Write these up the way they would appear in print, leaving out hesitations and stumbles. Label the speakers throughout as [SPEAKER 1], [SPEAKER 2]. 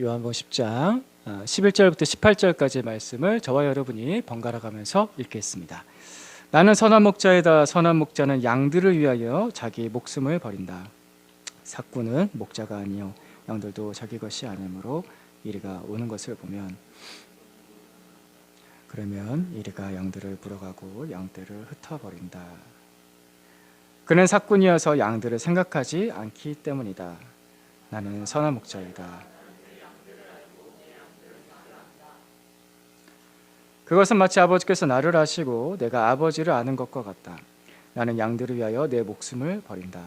[SPEAKER 1] 요한복음 10장 11절부터 18절까지의 말씀을 저와 여러분이 번갈아 가면서 읽겠습니다. 나는 선한 목자이다. 선한 목자는 양들을 위하여 자기 목숨을 버린다. 삭구는 목자가 아니요 양들도 자기 것이 아니므로 이리가 오는 것을 보면 그러면 이리가 양들을 불어가고 양떼를 흩어버린다. 그는 삭군이어서 양들을 생각하지 않기 때문이다. 나는 선한 목자이다. 그것은 마치 아버지께서 나를 아시고 내가 아버지를 아는 것과 같다. 나는 양들을 위하여 내 목숨을 버린다.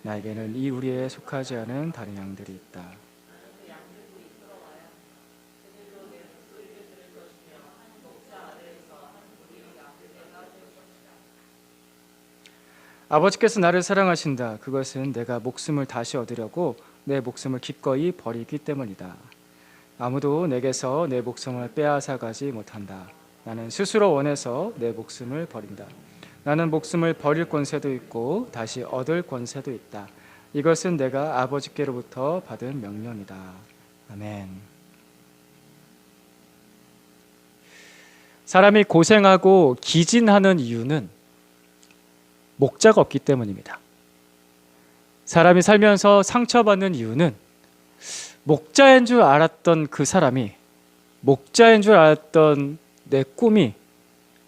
[SPEAKER 1] 나에게는 이 우리에 속하지 않은 다른 양들이 있다. 아버지께서 나를 사랑하신다. 그것은 내가 목숨을 다시 얻으려고 내 목숨을 기꺼이 버리기 때문이다. 아무도 내게서 내 목숨을 빼앗아 가지 못한다. 나는 스스로 원해서 내 목숨을 버린다. 나는 목숨을 버릴 권세도 있고 다시 얻을 권세도 있다. 이것은 내가 아버지께로부터 받은 명령이다. 아멘. 사람이 고생하고 기진하는 이유는 목자가 없기 때문입니다. 사람이 살면서 상처받는 이유는 목자인 줄 알았던 그 사람이, 목자인 줄 알았던 내 꿈이,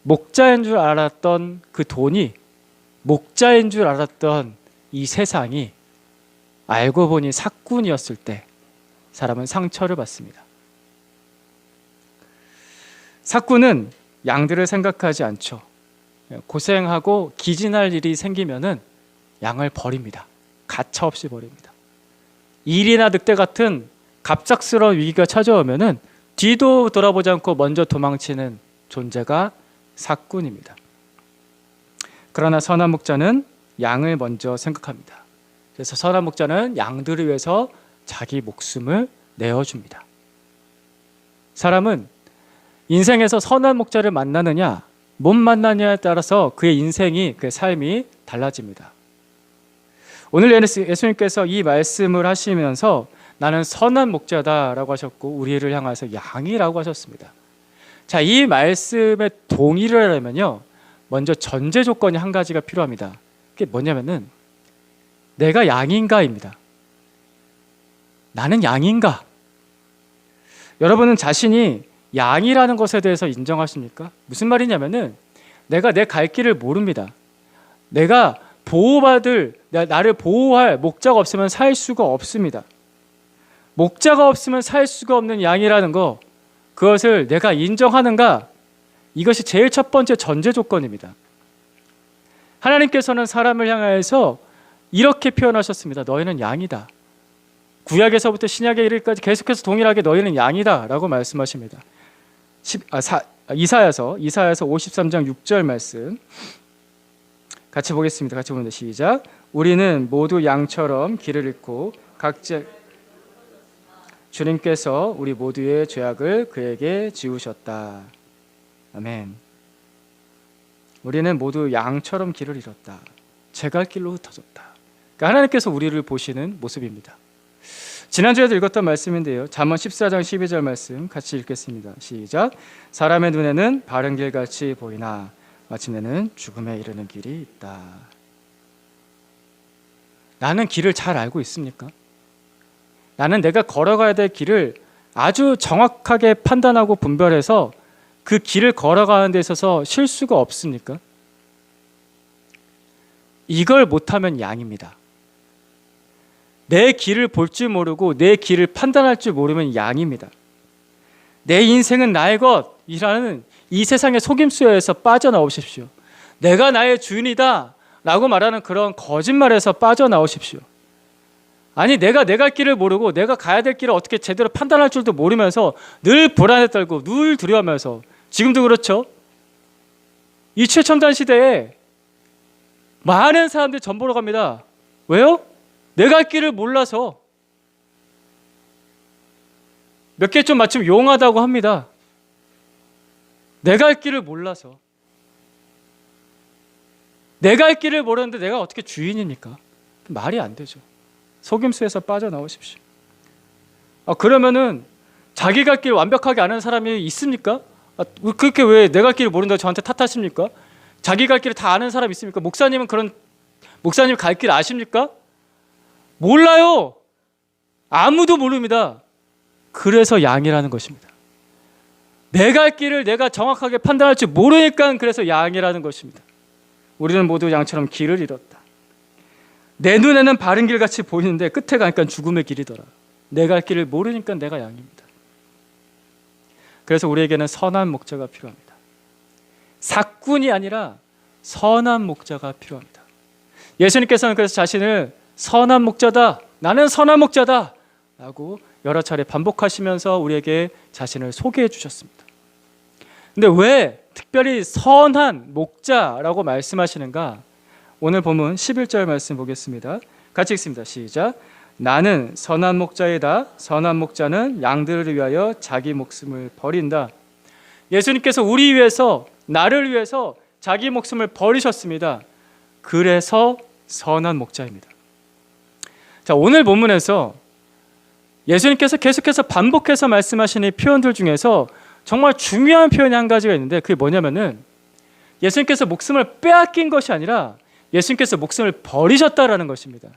[SPEAKER 1] 목자인 줄 알았던 그 돈이, 목자인 줄 알았던 이 세상이 알고 보니 삭군이었을 때 사람은 상처를 받습니다. 삭군은 양들을 생각하지 않죠. 고생하고 기진할 일이 생기면은 양을 버립니다. 가차없이 버립니다. 일이나 늑대 같은 갑작스러운 위기가 찾아오면은 뒤도 돌아보지 않고 먼저 도망치는 존재가 삭군입니다. 그러나 선한 목자는 양을 먼저 생각합니다. 그래서 선한 목자는 양들을 위해서 자기 목숨을 내어줍니다. 사람은 인생에서 선한 목자를 만나느냐 못 만나느냐에 따라서 그의 인생이, 그의 삶이 달라집니다. 오늘 예수님께서 이 말씀을 하시면서 나는 선한 목자다라고 하셨고 우리를 향해서 양이라고 하셨습니다. 자, 이 말씀에 동의를 하려면요, 먼저 전제 조건이 한 가지가 필요합니다. 그게 뭐냐면은 내가 양인가입니다. 나는 양인가? 여러분은 자신이 양이라는 것에 대해서 인정하십니까? 무슨 말이냐면은 내가 내 갈 길을 모릅니다. 내가 보호받을, 나를 보호할 목자가 없으면 살 수가 없습니다. 목자가 없으면 살 수가 없는 양이라는 거, 그것을 내가 인정하는가? 이것이 제일 첫 번째 전제 조건입니다. 하나님께서는 사람을 향하여서 이렇게 표현하셨습니다. 너희는 양이다. 구약에서부터 신약에 이르기까지 계속해서 동일하게 너희는 양이다 라고 말씀하십니다. 이사야서 53장 6절 말씀 같이 보겠습니다. 같이 보면 시작. 우리는 모두 양처럼 길을 잃고 각자 주님께서 우리 모두의 죄악을 그에게 지우셨다. 아멘. 우리는 모두 양처럼 길을 잃었다. 제 갈 길로 흩어졌다. 그러니까 하나님께서 우리를 보시는 모습입니다. 지난주에도 읽었던 말씀인데요. 잠언 14장 12절 말씀 같이 읽겠습니다. 시작. 사람의 눈에는 바른 길같이 보이나 마침내는 죽음에 이르는 길이 있다. 나는 길을 잘 알고 있습니까? 나는 내가 걸어가야 될 길을 아주 정확하게 판단하고 분별해서 그 길을 걸어가는 데 있어서 실수가 없습니까? 이걸 못하면 양입니다. 내 길을 볼 줄 모르고 내 길을 판단할 줄 모르면 양입니다. 내 인생은 나의 것이라는 이 세상의 속임수에서 빠져나오십시오. 내가 나의 주인이다 라고 말하는 그런 거짓말에서 빠져나오십시오. 아니, 내가 내 갈 길을 모르고 내가 가야 될 길을 어떻게 제대로 판단할 줄도 모르면서 늘 불안에 떨고 늘 두려워하면서, 지금도 그렇죠. 이 최첨단 시대에 많은 사람들이 전 보러 갑니다. 왜요? 내 갈 길을 몰라서. 몇 개 좀 마침 용하다고 합니다. 내 갈 길을 몰라서. 내 갈 길을 모르는데 내가 어떻게 주인입니까? 말이 안 되죠. 속임수에서 빠져나오십시오. 그러면은 자기 갈 길 완벽하게 아는 사람이 있습니까? 그렇게 왜 내 갈 길을 모른다고 저한테 탓하십니까? 자기 갈 길을 다 아는 사람 있습니까? 목사님 갈 길 아십니까? 몰라요. 아무도 모릅니다. 그래서 양이라는 것입니다. 내 갈 길을 내가 정확하게 판단할 줄 모르니까 그래서 양이라는 것입니다. 우리는 모두 양처럼 길을 잃었다. 내 눈에는 바른 길같이 보이는데 끝에 가니까 죽음의 길이더라. 내 갈 길을 모르니까 내가 양입니다. 그래서 우리에게는 선한 목자가 필요합니다. 삭군이 아니라 선한 목자가 필요합니다. 예수님께서는 그래서 자신을 선한 목자다, 나는 선한 목자다 라고 여러 차례 반복하시면서 우리에게 자신을 소개해 주셨습니다. 근데 왜 특별히 선한 목자라고 말씀하시는가? 오늘 본문 11절 말씀 보겠습니다. 같이 읽습니다. 시작. 나는 선한 목자이다. 선한 목자는 양들을 위하여 자기 목숨을 버린다. 예수님께서 우리 위해서, 나를 위해서 자기 목숨을 버리셨습니다. 그래서 선한 목자입니다. 자, 오늘 본문에서 예수님께서 계속해서 반복해서 말씀하시는 이 표현들 중에서 정말 중요한 표현이 한 가지가 있는데 그게 뭐냐면은 예수님께서 목숨을 빼앗긴 것이 아니라 예수님께서 목숨을 버리셨다라는 것입니다.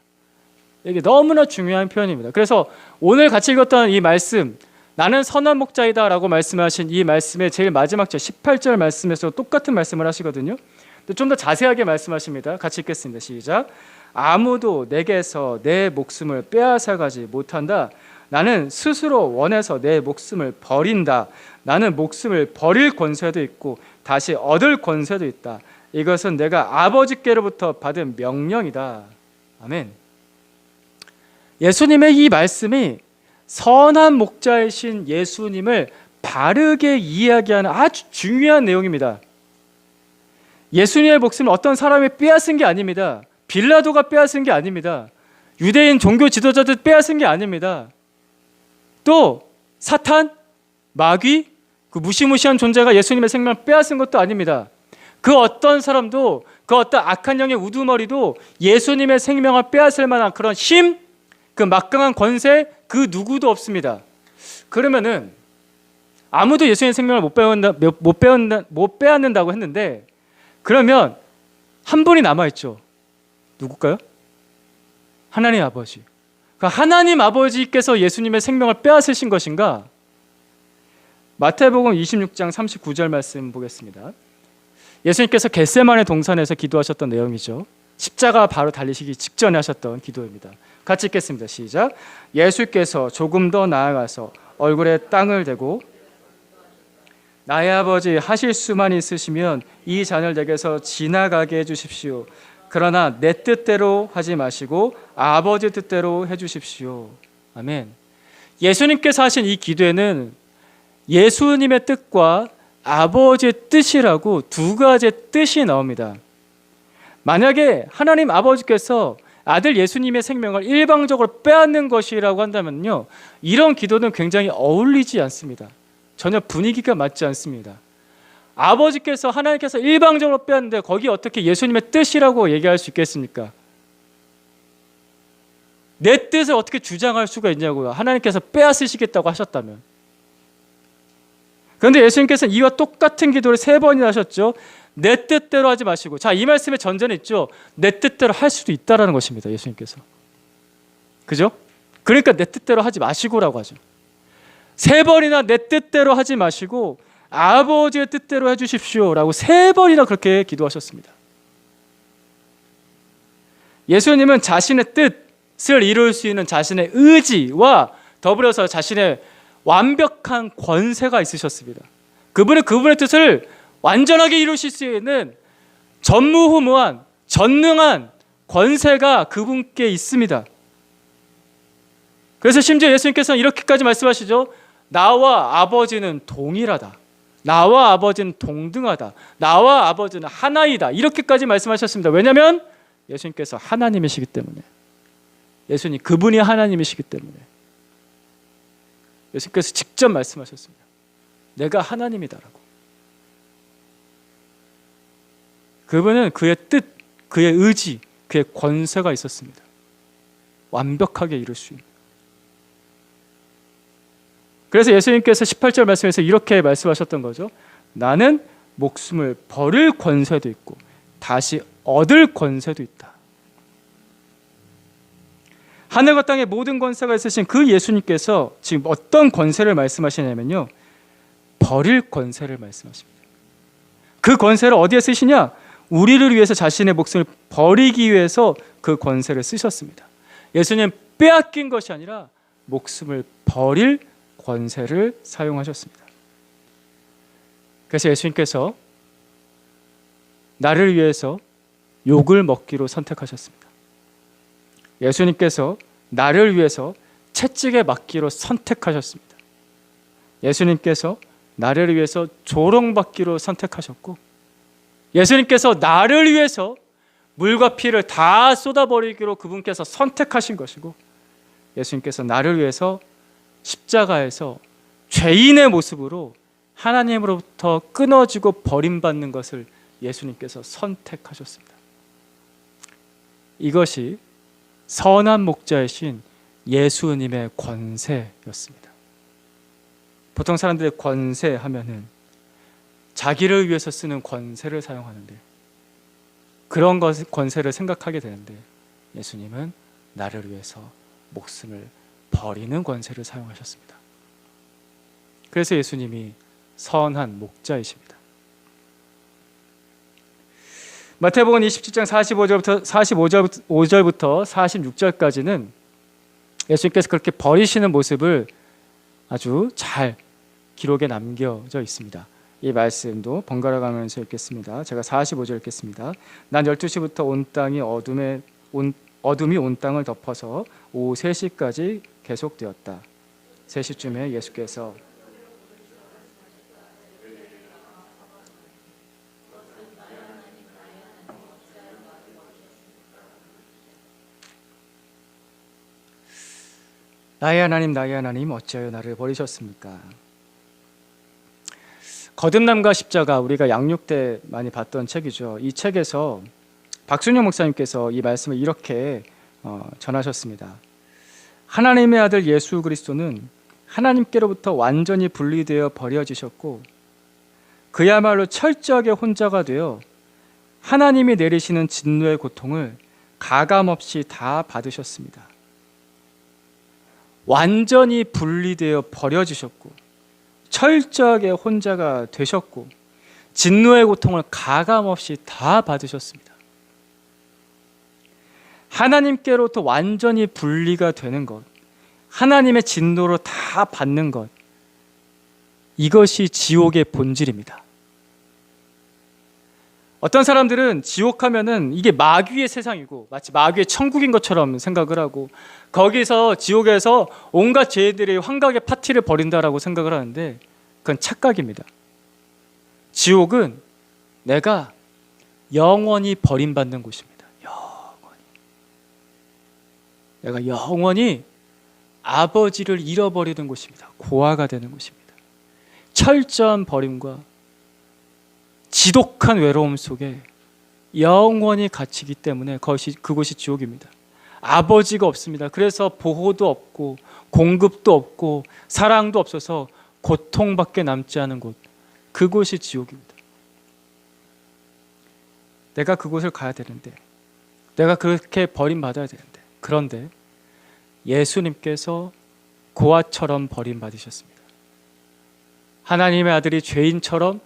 [SPEAKER 1] 이게 너무나 중요한 표현입니다. 그래서 오늘 같이 읽었던 이 말씀, 나는 선한 목자이다 라고 말씀하신 이 말씀의 제일 마지막 절 18절 말씀에서 똑같은 말씀을 하시거든요. 좀 더 자세하게 말씀하십니다. 같이 읽겠습니다. 시작. 아무도 내게서 내 목숨을 빼앗아가지 못한다. 나는 스스로 원해서 내 목숨을 버린다. 나는 목숨을 버릴 권세도 있고 다시 얻을 권세도 있다. 이것은 내가 아버지께로부터 받은 명령이다. 아멘. 예수님의 이 말씀이 선한 목자이신 예수님을 바르게 이야기하는 아주 중요한 내용입니다. 예수님의 목숨을 어떤 사람이 빼앗은 게 아닙니다. 빌라도가 빼앗은 게 아닙니다. 유대인 종교 지도자들 빼앗은 게 아닙니다. 또 사탄, 마귀, 그 무시무시한 존재가 예수님의 생명을 빼앗은 것도 아닙니다. 그 어떤 사람도, 그 어떤 악한 영의 우두머리도 예수님의 생명을 빼앗을 만한 그런 힘, 그 막강한 권세, 그 누구도 없습니다. 그러면은 아무도 예수님의 생명을 못 빼앗는다고 했는데 그러면 한 분이 남아있죠. 누굴까요? 하나님 아버지. 그 하나님 아버지께서 예수님의 생명을 빼앗으신 것인가? 마태복음 26장 39절 말씀 보겠습니다. 예수님께서 겟세마네 동산에서 기도하셨던 내용이죠. 십자가 바로 달리시기 직전에 하셨던 기도입니다. 같이 읽겠습니다. 시작. 예수께서 조금 더 나아가서 얼굴에 땅을 대고 나의 아버지 하실 수만 있으시면 이 잔을 내게서 지나가게 해주십시오. 그러나 내 뜻대로 하지 마시고 아버지 뜻대로 해주십시오. 아멘. 예수님께서 하신 이 기도에는 예수님의 뜻과 아버지의 뜻이라고 두 가지의 뜻이 나옵니다. 만약에 하나님 아버지께서 아들 예수님의 생명을 일방적으로 빼앗는 것이라고 한다면요, 이런 기도는 굉장히 어울리지 않습니다. 전혀 분위기가 맞지 않습니다. 아버지께서, 하나님께서 일방적으로 빼앗는데 거기 어떻게 예수님의 뜻이라고 얘기할 수 있겠습니까? 내 뜻을 어떻게 주장할 수가 있냐고요. 하나님께서 빼앗으시겠다고 하셨다면. 그런데 예수님께서는 이와 똑같은 기도를 3번이나 하셨죠. 내 뜻대로 하지 마시고. 자, 이 말씀의 전제는 있죠. 내 뜻대로 할 수도 있다라는 것입니다. 예수님께서. 그죠? 그러니까 내 뜻대로 하지 마시고라고 하죠. 3번이나 내 뜻대로 하지 마시고 아버지의 뜻대로 해주십시오라고 3번이나 그렇게 기도하셨습니다. 예수님은 자신의 뜻을 이룰 수 있는 자신의 의지와 더불어서 자신의 완벽한 권세가 있으셨습니다. 그분은 그분의 뜻을 완전하게 이루실 수 있는 전무후무한 전능한 권세가 그분께 있습니다. 그래서 심지어 예수님께서는 이렇게까지 말씀하시죠. 나와 아버지는 동일하다. 나와 아버지는 동등하다. 나와 아버지는 하나이다. 이렇게까지 말씀하셨습니다. 왜냐하면 예수님께서 하나님이시기 때문에. 예수님 그분이 하나님이시기 때문에. 예수님께서 직접 말씀하셨습니다. 내가 하나님이다라고. 그분은 그의 뜻, 그의 의지, 그의 권세가 있었습니다. 완벽하게 이룰 수 있는. 그래서 예수님께서 18절 말씀에서 이렇게 말씀하셨던 거죠. 나는 목숨을 버릴 권세도 있고 다시 얻을 권세도 있다. 하늘과 땅의 모든 권세가 있으신 그 예수님께서 지금 어떤 권세를 말씀하시냐면요, 버릴 권세를 말씀하십니다. 그 권세를 어디에 쓰시냐? 우리를 위해서 자신의 목숨을 버리기 위해서 그 권세를 쓰셨습니다. 예수님 빼앗긴 것이 아니라 목숨을 버릴 권세를 사용하셨습니다. 그래서 예수님께서 나를 위해서 욕을 먹기로 선택하셨습니다. 예수님께서 나를 위해서 채찍에 맞기로 선택하셨습니다. 예수님께서 나를 위해서 조롱받기로 선택하셨고, 예수님께서 나를 위해서 물과 피를 다 쏟아버리기로 그분께서 선택하신 것이고, 예수님께서 나를 위해서 십자가에서 죄인의 모습으로 하나님으로부터 끊어지고 버림받는 것을 예수님께서 선택하셨습니다. 이것이 선한 목자이신 예수님의 권세였습니다. 보통 사람들의 권세 하면은 자기를 위해서 쓰는 권세를 사용하는데, 그런 권세를 생각하게 되는데, 예수님은 나를 위해서 목숨을 버리는 권세를 사용하셨습니다. 그래서 예수님이 선한 목자이십니다. 마태복음 27장 45절부터 46절까지는 예수님께서 그렇게 버리시는 모습을 아주 잘 기록에 남겨져 있습니다. 이 말씀도 번갈아 가면서 읽겠습니다. 제가 45절 읽겠습니다. 난 12시부터 어둠이 온 땅을 덮어서 오후 3시까지 계속되었다. 3시쯤에 예수께서 나의 하나님 어찌하여 나를 버리셨습니까? 거듭남과 십자가, 우리가 양육 때 많이 봤던 책이죠. 이 책에서 박순영 목사님께서 이 말씀을 이렇게 전하셨습니다. 하나님의 아들 예수 그리스도는 하나님께로부터 완전히 분리되어 버려지셨고, 그야말로 철저하게 혼자가 되어 하나님이 내리시는 진노의 고통을 가감없이 다 받으셨습니다. 완전히 분리되어 버려지셨고, 철저하게 혼자가 되셨고, 진노의 고통을 가감없이 다 받으셨습니다. 하나님께로부터 완전히 분리가 되는 것, 하나님의 진노로 다 받는 것, 이것이 지옥의 본질입니다. 어떤 사람들은 지옥하면은 이게 마귀의 세상이고 마치 마귀의 천국인 것처럼 생각을 하고, 거기서 지옥에서 온갖 죄들이 환각의 파티를 벌인다라고 생각을 하는데, 그건 착각입니다. 지옥은 내가 영원히 버림받는 곳입니다. 내가 영원히 아버지를 잃어버리는 곳입니다. 고아가 되는 곳입니다. 철저한 버림과 지독한 외로움 속에 영원히 갇히기 때문에 그곳이 지옥입니다. 아버지가 없습니다. 그래서 보호도 없고 공급도 없고 사랑도 없어서 고통밖에 남지 않은 곳, 그곳이 지옥입니다. 내가 그곳을 가야 되는데, 내가 그렇게 버림받아야 되는데, 그런데 예수님께서 고아처럼 버림받으셨습니다. 하나님의 아들이 죄인처럼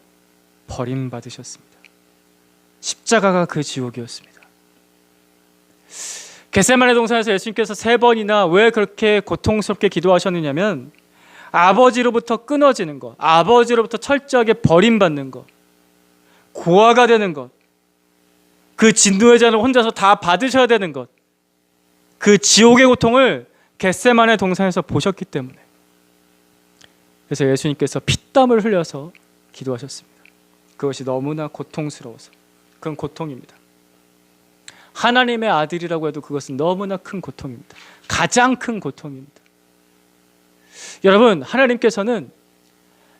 [SPEAKER 1] 버림받으셨습니다. 십자가가 그 지옥이었습니다. 겟세마네 동산에서 예수님께서 3번이나 왜 그렇게 고통스럽게 기도하셨느냐면, 아버지로부터 끊어지는 것, 아버지로부터 철저하게 버림받는 것, 고아가 되는 것, 그 진노의 잔을 혼자서 다 받으셔야 되는 것, 그 지옥의 고통을 겟세마네 동산에서 보셨기 때문에, 그래서 예수님께서 피땀을 흘려서 기도하셨습니다. 그것이 너무나 고통스러워서, 그건 고통입니다. 하나님의 아들이라고 해도 그것은 너무나 큰 고통입니다. 가장 큰 고통입니다. 여러분, 하나님께서는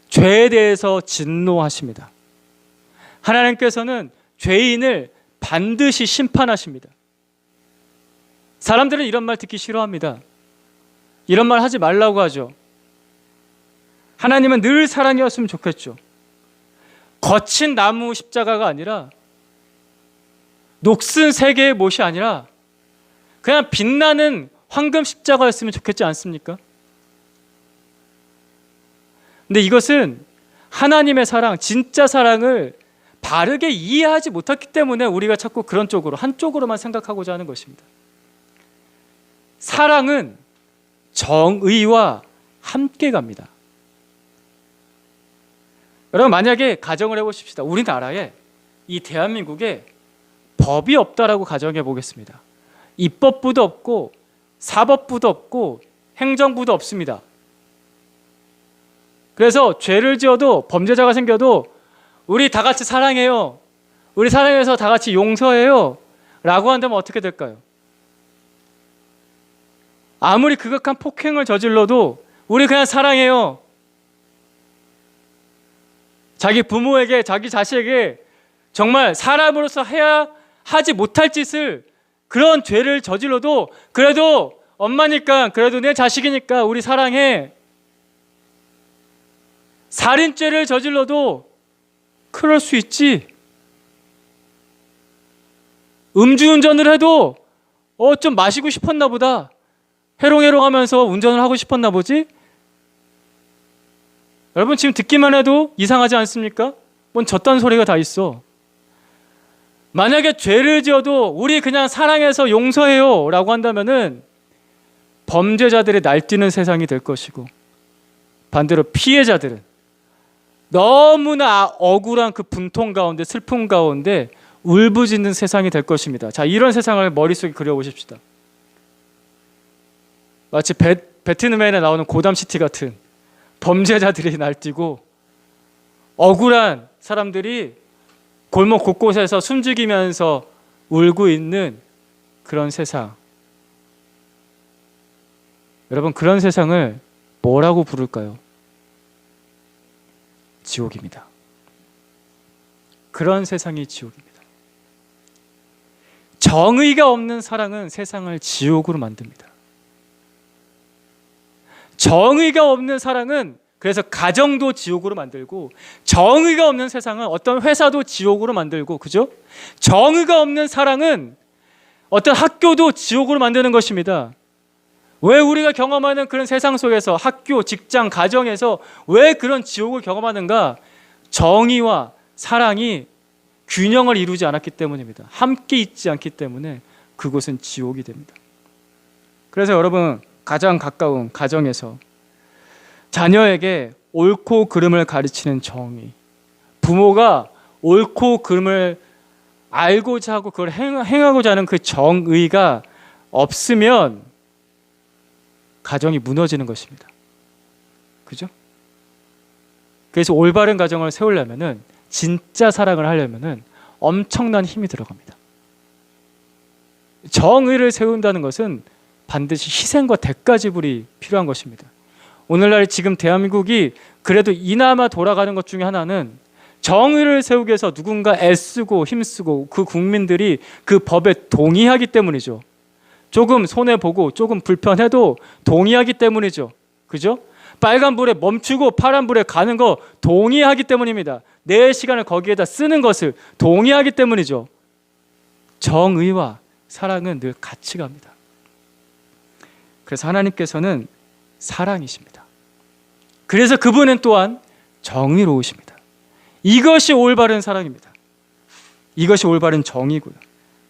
[SPEAKER 1] 죄에 대해서 진노하십니다. 하나님께서는 죄인을 반드시 심판하십니다. 사람들은 이런 말 듣기 싫어합니다. 이런 말 하지 말라고 하죠. 하나님은 늘 사랑이었으면 좋겠죠. 거친 나무 십자가가 아니라, 녹슨 세 개의 못이 아니라 그냥 빛나는 황금 십자가였으면 좋겠지 않습니까? 근데 이것은 하나님의 사랑, 진짜 사랑을 바르게 이해하지 못했기 때문에 우리가 자꾸 그런 쪽으로, 한쪽으로만 생각하고자 하는 것입니다. 사랑은 정의와 함께 갑니다. 여러분, 만약에 가정을 해보십시다. 우리나라에, 이 대한민국에 법이 없다라고 가정해 보겠습니다. 입법부도 없고 사법부도 없고 행정부도 없습니다. 그래서 죄를 지어도, 범죄자가 생겨도 우리 다 같이 사랑해요, 우리 사랑해서 다 같이 용서해요 라고 한다면 어떻게 될까요? 아무리 극악한 폭행을 저질러도 우리 그냥 사랑해요. 자기 부모에게, 자기 자식에게 정말 사람으로서 하지 못할 짓을, 그런 죄를 저질러도 그래도 엄마니까, 그래도 내 자식이니까 우리 사랑해. 살인죄를 저질러도 그럴 수 있지. 음주운전을 해도 좀 마시고 싶었나 보다, 해롱해롱 하면서 운전을 하고 싶었나 보지. 여러분, 지금 듣기만 해도 이상하지 않습니까? 뭔 저딴 소리가 다 있어. 만약에 죄를 지어도 우리 그냥 사랑해서 용서해요 라고 한다면은 범죄자들이 날뛰는 세상이 될 것이고, 반대로 피해자들은 너무나 억울한 그 분통 가운데, 슬픔 가운데 울부짖는 세상이 될 것입니다. 자, 이런 세상을 머릿속에 그려보십시다. 마치 배트맨에 나오는 고담시티 같은, 범죄자들이 날뛰고 억울한 사람들이 골목 곳곳에서 숨죽이면서 울고 있는 그런 세상. 여러분, 그런 세상을 뭐라고 부를까요? 지옥입니다. 그런 세상이 지옥입니다. 정의가 없는 사랑은 세상을 지옥으로 만듭니다. 정의가 없는 사랑은 그래서 가정도 지옥으로 만들고, 정의가 없는 세상은 어떤 회사도 지옥으로 만들고, 그죠? 정의가 없는 사랑은 어떤 학교도 지옥으로 만드는 것입니다. 왜 우리가 경험하는 그런 세상 속에서, 학교, 직장, 가정에서 왜 그런 지옥을 경험하는가? 정의와 사랑이 균형을 이루지 않았기 때문입니다. 함께 있지 않기 때문에 그곳은 지옥이 됩니다. 그래서 여러분, 가장 가까운 가정에서 자녀에게 옳고 그름을 가르치는 정의, 부모가 옳고 그름을 알고자 하고 그걸 행하고자 하는 그 정의가 없으면 가정이 무너지는 것입니다. 그죠? 그래서 올바른 가정을 세우려면은, 진짜 사랑을 하려면은 엄청난 힘이 들어갑니다. 정의를 세운다는 것은 반드시 희생과 대가 지불이 필요한 것입니다. 오늘날 지금 대한민국이 그래도 이나마 돌아가는 것 중에 하나는 정의를 세우기 위해서 누군가 애쓰고 힘쓰고 그 국민들이 그 법에 동의하기 때문이죠. 조금 손해보고 조금 불편해도 동의하기 때문이죠. 그죠? 빨간불에 멈추고 파란불에 가는 거 동의하기 때문입니다. 내 시간을 거기에다 쓰는 것을 동의하기 때문이죠. 정의와 사랑은 늘 같이 갑니다. 그래서 하나님께서는 사랑이십니다. 그래서 그분은 또한 정의로우십니다. 이것이 올바른 사랑입니다. 이것이 올바른 정의고요.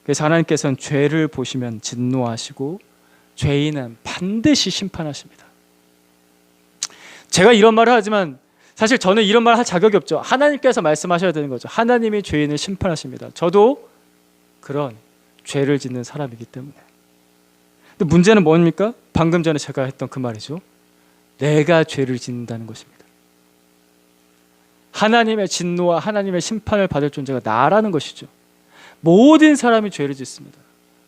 [SPEAKER 1] 그래서 하나님께서는 죄를 보시면 진노하시고 죄인은 반드시 심판하십니다. 제가 이런 말을 하지만 사실 저는 이런 말 할 자격이 없죠. 하나님께서 말씀하셔야 되는 거죠. 하나님이 죄인을 심판하십니다. 저도 그런 죄를 짓는 사람이기 때문에. 근데 문제는 뭡니까? 방금 전에 제가 했던 그 말이죠. 내가 죄를 짓는다는 것입니다. 하나님의 진노와 하나님의 심판을 받을 존재가 나라는 것이죠. 모든 사람이 죄를 짓습니다.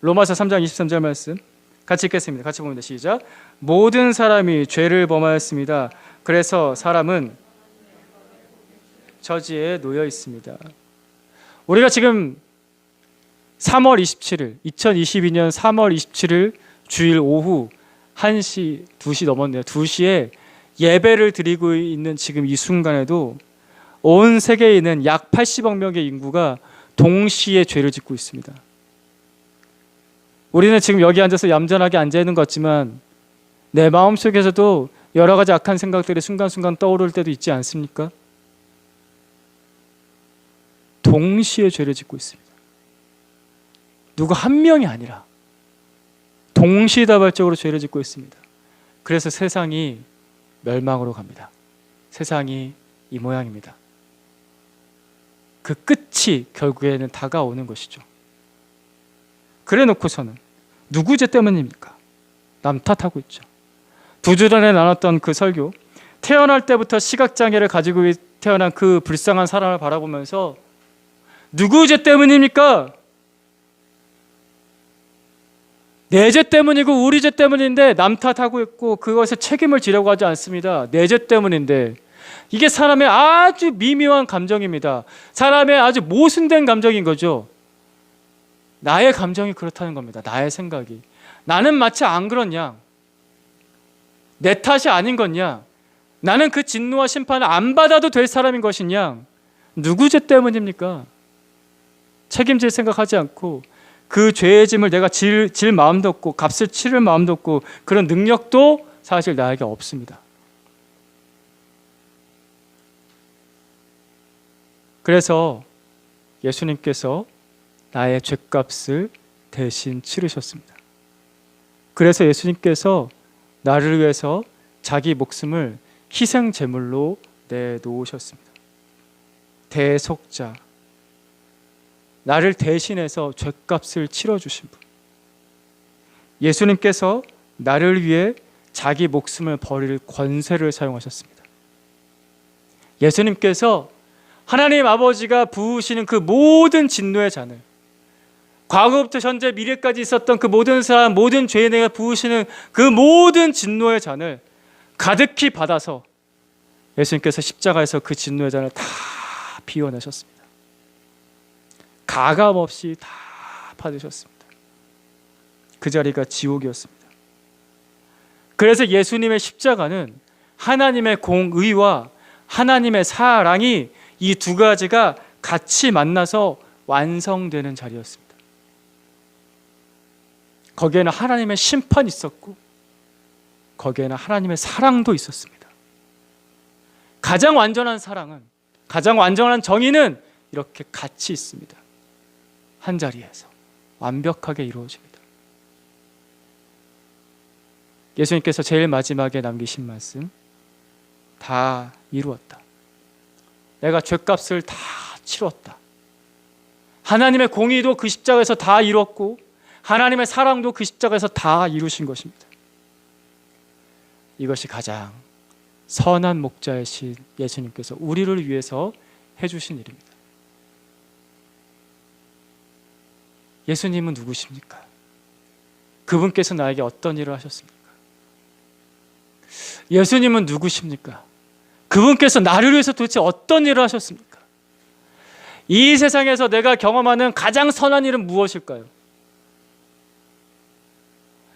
[SPEAKER 1] 로마서 3장 23절 말씀 같이 읽겠습니다. 같이 봅니다. 시작. 모든 사람이 죄를 범하였습니다. 그래서 사람은 저지에 놓여 있습니다. 우리가 지금 3월 27일 2022년 3월 27일 주일 오후 1시, 2시 넘었네요. 2시에 예배를 드리고 있는 지금 이 순간에도 온 세계에 있는 약 80억 명의 인구가 동시에 죄를 짓고 있습니다. 우리는 지금 여기 앉아서 얌전하게 앉아있는 것 같지만 내 마음속에서도 여러 가지 악한 생각들이 순간순간 떠오를 때도 있지 않습니까? 동시에 죄를 짓고 있습니다. 누구 한 명이 아니라 동시다발적으로 죄를 짓고 있습니다. 그래서 세상이 멸망으로 갑니다. 세상이 이 모양입니다. 그 끝이 결국에는 다가오는 것이죠. 그래 놓고서는 누구 죄 때문입니까? 남 탓하고 있죠. 2주 전에 나눴던 그 설교, 태어날 때부터 시각장애를 가지고 태어난 그 불쌍한 사람을 바라보면서 누구 죄 때문입니까? 내 죄 때문이고 우리 죄 때문인데 남 탓하고 있고 그것에 책임을 지려고 하지 않습니다. 내 죄 때문인데. 이게 사람의 아주 미묘한 감정입니다. 사람의 아주 모순된 감정인 거죠. 나의 감정이 그렇다는 겁니다. 나의 생각이. 나는 마치 안 그렇냐? 내 탓이 아닌 거냐? 나는 그 진노와 심판을 안 받아도 될 사람인 것이냐? 누구 죄 때문입니까? 책임질 생각하지 않고 그 죄의 짐을 내가 질 마음도 없고 값을 치를 마음도 없고 그런 능력도 사실 나에게 없습니다. 그래서 예수님께서 나의 죄값을 대신 치르셨습니다. 그래서 예수님께서 나를 위해서 자기 목숨을 희생 제물로 내놓으셨습니다. 대속자, 나를 대신해서 죄값을 치러주신 분. 예수님께서 나를 위해 자기 목숨을 버릴 권세를 사용하셨습니다. 예수님께서 하나님 아버지가 부으시는 그 모든 진노의 잔을, 과거부터 현재 미래까지 있었던 그 모든 사람, 모든 죄인에게 부으시는 그 모든 진노의 잔을 가득히 받아서 예수님께서 십자가에서 그 진노의 잔을 다 비워내셨습니다. 가감 없이 다 받으셨습니다. 그 자리가 지옥이었습니다. 그래서 예수님의 십자가는 하나님의 공의와 하나님의 사랑이 이 두 가지가 같이 만나서 완성되는 자리였습니다. 거기에는 하나님의 심판이 있었고 거기에는 하나님의 사랑도 있었습니다. 가장 완전한 사랑은, 가장 완전한 정의는 이렇게 같이 있습니다. 한 자리에서 완벽하게 이루어집니다. 예수님께서 제일 마지막에 남기신 말씀, 다 이루었다. 내가 죄값을 다 치렀다. 하나님의 공의도 그 십자가에서 다 이뤘고 하나님의 사랑도 그 십자가에서 다 이루신 것입니다. 이것이 가장 선한 목자이신 예수님께서 우리를 위해서 해주신 일입니다. 예수님은 누구십니까? 그분께서 나에게 어떤 일을 하셨습니까? 예수님은 누구십니까? 그분께서 나를 위해서 도대체 어떤 일을 하셨습니까? 이 세상에서 내가 경험하는 가장 선한 일은 무엇일까요?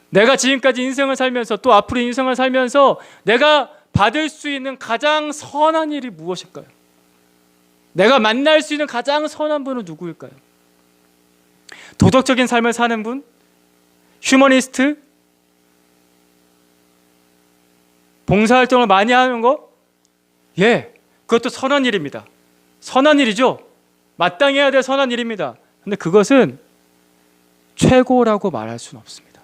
[SPEAKER 1] 내가 지금까지 인생을 살면서 또 앞으로 인생을 살면서 내가 받을 수 있는 가장 선한 일이 무엇일까요? 내가 만날 수 있는 가장 선한 분은 누구일까요? 도덕적인 삶을 사는 분? 휴머니스트? 봉사활동을 많이 하는 거? 예, 그것도 선한 일입니다. 선한 일이죠. 마땅히 해야 될 선한 일입니다. 근데 그것은 최고라고 말할 수는 없습니다.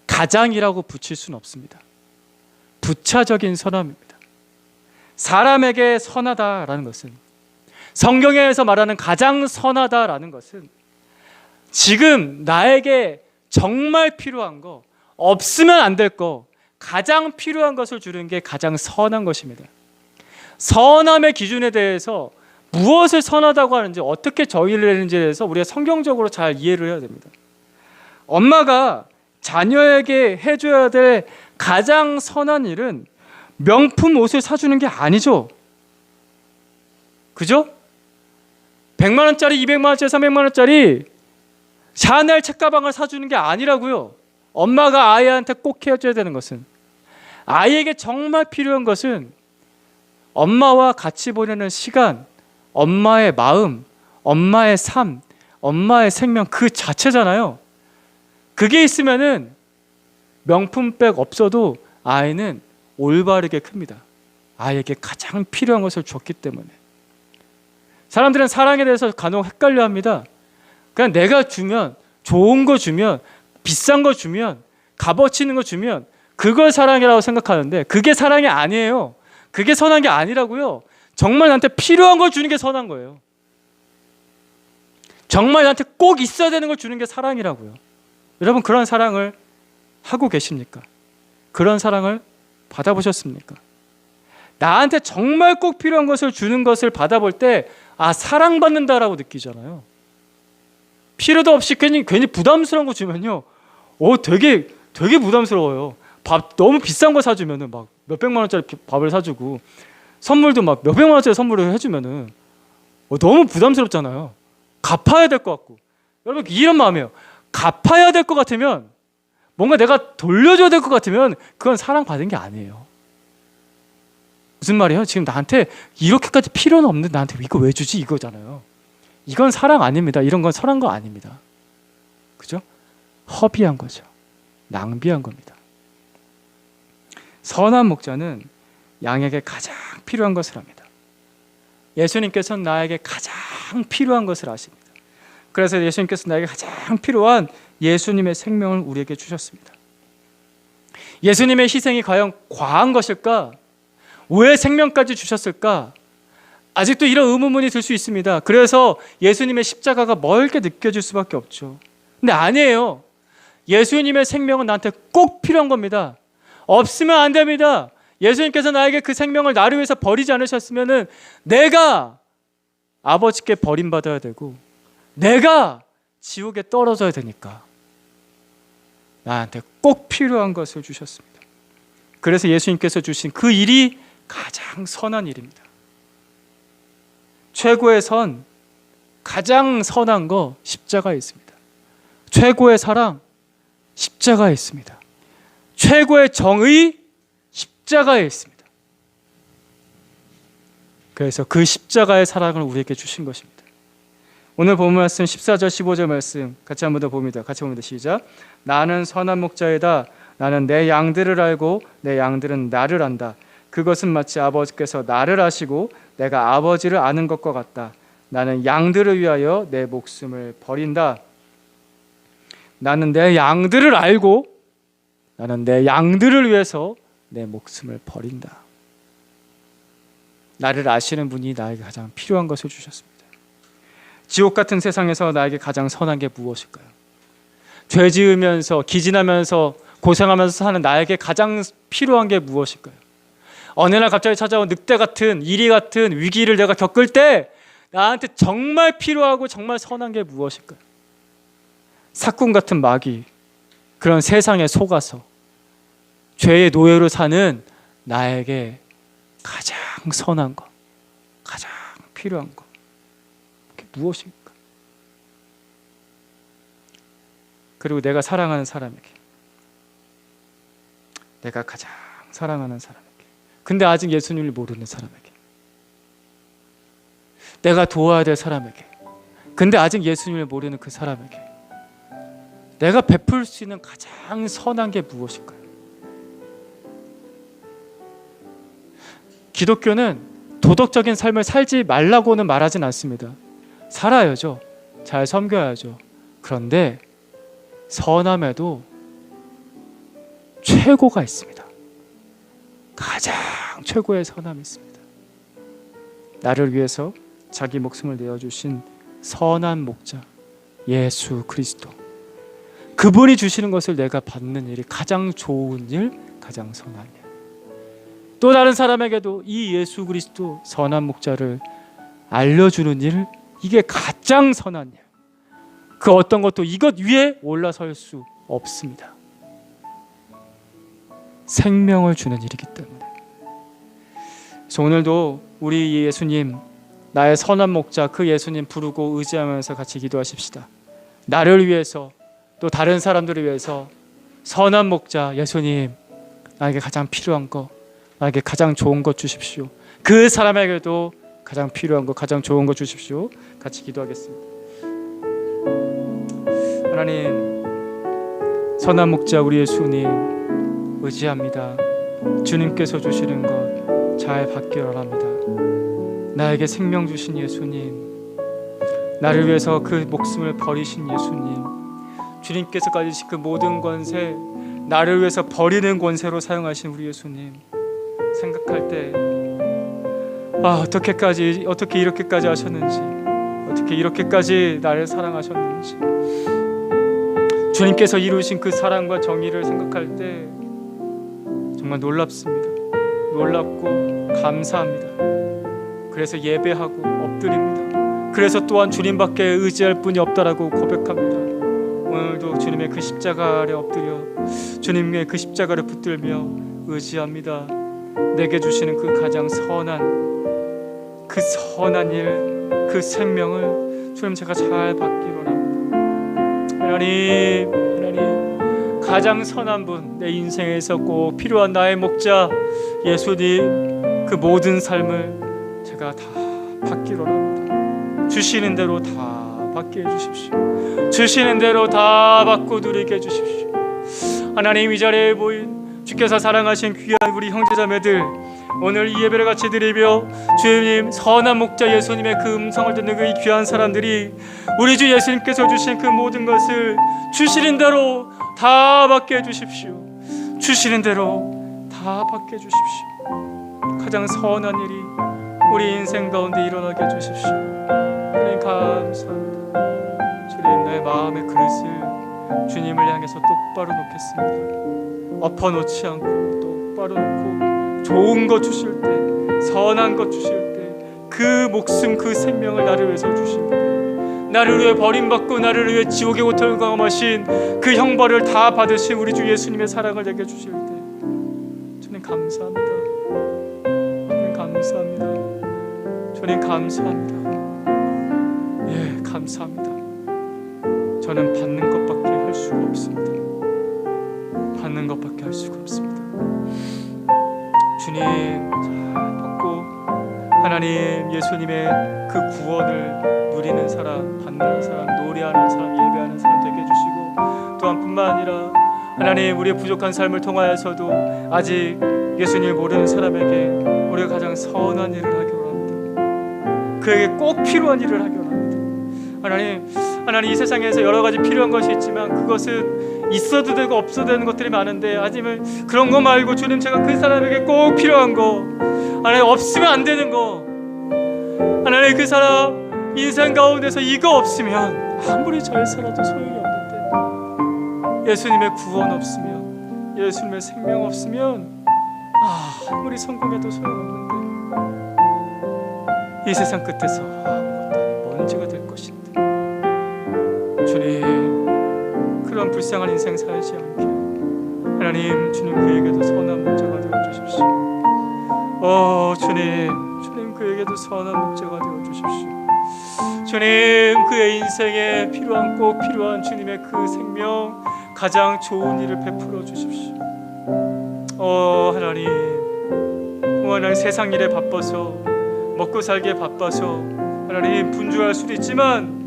[SPEAKER 1] 가장이라고 붙일 수는 없습니다. 부차적인 선함입니다. 사람에게 선하다라는 것은, 성경에서 말하는 가장 선하다라는 것은 지금 나에게 정말 필요한 거, 없으면 안 될 거, 가장 필요한 것을 주는 게 가장 선한 것입니다. 선함의 기준에 대해서 무엇을 선하다고 하는지, 어떻게 정의를 내는지에 대해서 우리가 성경적으로 잘 이해를 해야 됩니다. 엄마가 자녀에게 해줘야 될 가장 선한 일은 명품 옷을 사주는 게 아니죠. 그죠? 100만 원짜리, 200만 원짜리, 300만 원짜리 샤넬 책가방을 사주는 게 아니라고요. 엄마가 아이한테 꼭 해줘야 되는 것은 아이에게 정말 필요한 것은 엄마와 같이 보내는 시간, 엄마의 마음, 엄마의 삶, 엄마의 생명 그 자체잖아요. 그게 있으면은 명품백 없어도 아이는 올바르게 큽니다. 아이에게 가장 필요한 것을 줬기 때문에. 사람들은 사랑에 대해서 간혹 헷갈려 합니다. 그냥 내가 주면, 좋은 거 주면, 비싼 거 주면, 값어치 있는 거 주면 그걸 사랑이라고 생각하는데 그게 사랑이 아니에요. 그게 선한 게 아니라고요. 정말 나한테 필요한 걸 주는 게 선한 거예요. 정말 나한테 꼭 있어야 되는 걸 주는 게 사랑이라고요. 여러분, 그런 사랑을 하고 계십니까? 그런 사랑을 받아보셨습니까? 나한테 정말 꼭 필요한 것을 주는 것을 받아볼 때 사랑받는다라고 느끼잖아요. 필요도 없이 괜히 부담스러운 거 주면요, 되게 부담스러워요. 밥 너무 비싼 거 사주면은 막 몇백만 원짜리 밥을 사주고 선물도 막 몇백만 원짜리 선물을 해주면은 너무 부담스럽잖아요. 갚아야 될 것 같고. 여러분, 이런 마음이에요. 갚아야 될 것 같으면, 뭔가 내가 돌려줘야 될 것 같으면 그건 사랑받은 게 아니에요. 무슨 말이에요? 지금 나한테 이렇게까지 필요는 없는데 나한테 이거 왜 주지? 이거잖아요. 이건 사랑 아닙니다. 이런 건 선한 거 아닙니다. 그죠? 허비한 거죠. 낭비한 겁니다. 선한 목자는 양에게 가장 필요한 것을 합니다. 예수님께서는 나에게 가장 필요한 것을 아십니다. 그래서 예수님께서 나에게 가장 필요한 예수님의 생명을 우리에게 주셨습니다. 예수님의 희생이 과연 과한 것일까? 왜 생명까지 주셨을까? 아직도 이런 의문문이 들 수 있습니다. 그래서 예수님의 십자가가 멀게 느껴질 수밖에 없죠. 근데 아니에요. 예수님의 생명은 나한테 꼭 필요한 겁니다. 없으면 안 됩니다. 예수님께서 나에게 그 생명을 나를 위해서 버리지 않으셨으면 내가 아버지께 버림받아야 되고 내가 지옥에 떨어져야 되니까 나한테 꼭 필요한 것을 주셨습니다. 그래서 예수님께서 주신 그 일이 가장 선한 일입니다. 최고의 선, 가장 선한 거 십자가에 있습니다. 최고의 사랑, 십자가에 있습니다. 최고의 정의, 십자가에 있습니다. 그래서 그 십자가의 사랑을 우리에게 주신 것입니다. 오늘 본 말씀 14절 15절 말씀 같이 한번 더 봅니다. 같이 봅니다. 시작. 나는 선한 목자이다. 나는 내 양들을 알고 내 양들은 나를 안다. 그것은 마치 아버지께서 나를 아시고 내가 아버지를 아는 것과 같다. 나는 양들을 위하여 내 목숨을 버린다. 나는 내 양들을 알고 나는 내 양들을 위해서 내 목숨을 버린다. 나를 아시는 분이 나에게 가장 필요한 것을 주셨습니다. 지옥 같은 세상에서 나에게 가장 선한 게 무엇일까요? 죄 지으면서 기진하면서 고생하면서 사는 나에게 가장 필요한 게 무엇일까요? 어느 날 갑자기 찾아온 늑대 같은 이리 같은 위기를 내가 겪을 때 나한테 정말 필요하고 정말 선한 게 무엇일까요? 사꾼 같은 마귀, 그런 세상에 속아서 죄의 노예로 사는 나에게 가장 선한 것, 가장 필요한 것, 그게 무엇입니까? 그리고 내가 사랑하는 사람에게, 내가 가장 사랑하는 사람에게, 근데 아직 예수님을 모르는 사람에게, 내가 도와야 될 사람에게, 근데 아직 예수님을 모르는 그 사람에게 내가 베풀 수 있는 가장 선한 게 무엇일까요? 기독교는 도덕적인 삶을 살지 말라고는 말하진 않습니다. 살아야죠. 잘 섬겨야죠. 그런데 선함에도 최고가 있습니다. 가장 최고의 선함이 있습니다. 나를 위해서 자기 목숨을 내어주신 선한 목자 예수 그리스도, 그분이 주시는 것을 내가 받는 일이 가장 좋은 일, 가장 선한 일. 또 다른 사람에게도 이 예수 그리스도 선한 목자를 알려주는 일, 이게 가장 선한 일. 그 어떤 것도 이것 위에 올라설 수 없습니다. 생명을 주는 일이기 때문에. 그래서 오늘도 우리 예수님, 나의 선한 목자 그 예수님 부르고 의지하면서 같이 기도하십시다. 나를 위해서 또 다른 사람들을 위해서 선한 목자 예수님 나에게 가장 필요한 것, 나에게 가장 좋은 것 주십시오. 그 사람에게도 가장 필요한 것, 가장 좋은 것 주십시오. 같이 기도하겠습니다. 하나님, 선한 목자 우리 예수님 의지합니다. 주님께서 주시는 것 잘 받기를 합니다. 나에게 생명 주신 예수님, 나를 위해서 그 목숨을 버리신 예수님, 주님께서 가지신 그 모든 권세, 나를 위해서 버리는 권세로 사용하신 우리 예수님 생각할 때 어떻게 이렇게까지 하셨는지, 어떻게 이렇게까지 나를 사랑하셨는지, 주님께서 이루신 그 사랑과 정의를 생각할 때 정말 놀랍습니다. 놀랍고 감사합니다. 그래서 예배하고 엎드립니다. 그래서 또한 주님밖에 의지할 분이 없다라고 고백합니다. 오늘도 주님의 그 십자가 아래 엎드려 주님의 그 십자가를 붙들며 의지합니다. 내게 주시는 그 가장 선한 일, 그 생명을 주님 제가 잘 받기로 합니다. 하나님, 가장 선한 분, 내 인생에서 꼭 필요한 나의 목자 예수님, 그 모든 삶을 제가 다 받기로 합니다. 주시는 대로 다 받게 해주십시오. 주시는 대로 다 받고 누리게 해주십시오. 하나님, 이 자리에 모인 주께서 사랑하신 귀한 우리 형제자매들, 오늘 이 예배를 같이 드리며 주님 선한 목자 예수님의 그 음성을 듣는 그 귀한 사람들이 우리 주 예수님께서 주신 그 모든 것을 주시는 대로 다 받게 해주십시오. 주시는 대로 다 받게 해주십시오. 가장 선한 일이 우리 인생 가운데 일어나게 해주십시오. 주님 감사합니다. 주님, 내 마음의 그릇을 주님을 향해서 똑바로 놓겠습니다. 엎어놓지 않고 똑바로 놓고 좋은 것 주실 때, 선한 것 주실 때, 그 목숨, 그 생명을 나를 위해서 주실 때, 나를 위해 버림받고 나를 위해 지옥의 고통을 경험하신 그 형벌을 다 받으신 우리 주 예수님의 사랑을 내게 주실 때 주님 감사합니다. 주님 감사합니다. 주님 감사합니다. 예, 감사합니다. 저는 받는 것밖에 할 수가 없습니다. 받는 것밖에 할 수가 없습니다. 주님 잘 받고 하나님 예수님의 그 구원을 누리는 사람, 받는 사람, 노래하는 사람, 예배하는 사람 되게 해주시고, 또한 뿐만 아니라 하나님 우리의 부족한 삶을 통하여서도 아직 예수님을 모르는 사람에게 우리가 가장 선한 일을 하기로 합니다. 그에게 꼭 필요한 일을 하기로 합니다. 하나님 이 세상에서 여러 가지 필요한 것이 있지만 그것은 있어도 되고 없어도 되는 것들이 많은데, 아니면 그런 거 말고 주님 제가 그 사람에게 꼭 필요한 거, 하나님 없으면 안 되는 거, 하나님 그 사람 인생 가운데서 이거 없으면 아무리 잘 살아도 소용이 없는데, 예수님의 구원 없으면, 예수님의 생명 없으면 아무리 성공해도 소용없는데, 이 세상 끝에서 아무것도 아닌 먼지가 될 것인데, 주님 그런 불쌍한 인생 살지 않게 하나님, 주님 그에게도 선한 목자가 되어주십시오. 주님 그에게도 선한 목자가 되어주십시오. 주님 그의 인생에 꼭 필요한 주님의 그 생명, 가장 좋은 일을 베풀어 주십시오. 하나님 세상 일에 바빠서, 먹고 살기에 바빠서 하나님 분주할 수도 있지만,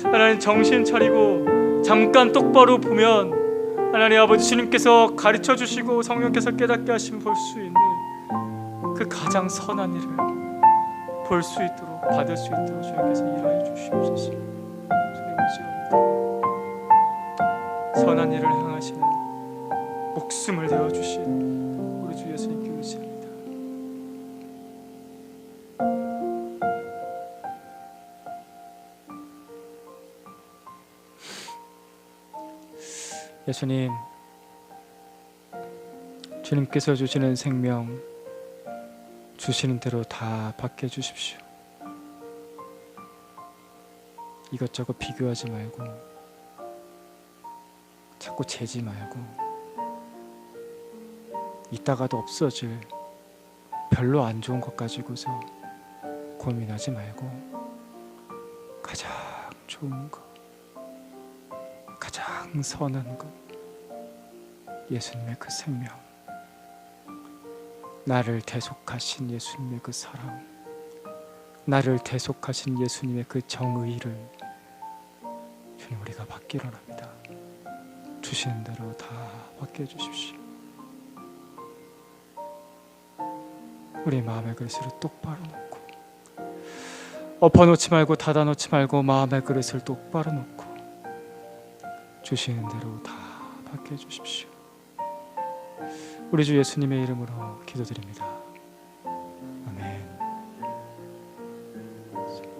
[SPEAKER 1] 하나님 정신 차리고 잠깐 똑바로 보면 하나님 아버지 주님께서 가르쳐 주시고 성령께서 깨닫게 하시면 볼 수 있는 그 가장 선한 일을 볼 수 있도록, 받을 수 있도록 주님께서 일하여 주시옵소서. 주님 의지합니다. 선한 일을 행하시는 목숨을 내어 주신 우리 주 예수님께 의지합니다. 예수님, 주님께서 주시는 생명 주시는 대로 다 받게 해주십시오. 이것저것 비교하지 말고, 자꾸 재지 말고, 이따가도 없어질 별로 안 좋은 것 가지고서 고민하지 말고, 가장 좋은 것, 가장 선한 것, 예수님의 그 생명 나를 대속하신 예수님의 그 사랑, 나를 대속하신 예수님의 그 정의를 주님 우리가 받기를 원합니다. 주시는 대로 다 받게 해주십시오. 우리 마음의 그릇을 똑바로 놓고, 엎어놓지 말고 닫아놓지 말고 마음의 그릇을 똑바로 놓고 주시는 대로 다 받게 해주십시오. 우리 주 예수님의 이름으로 기도드립니다.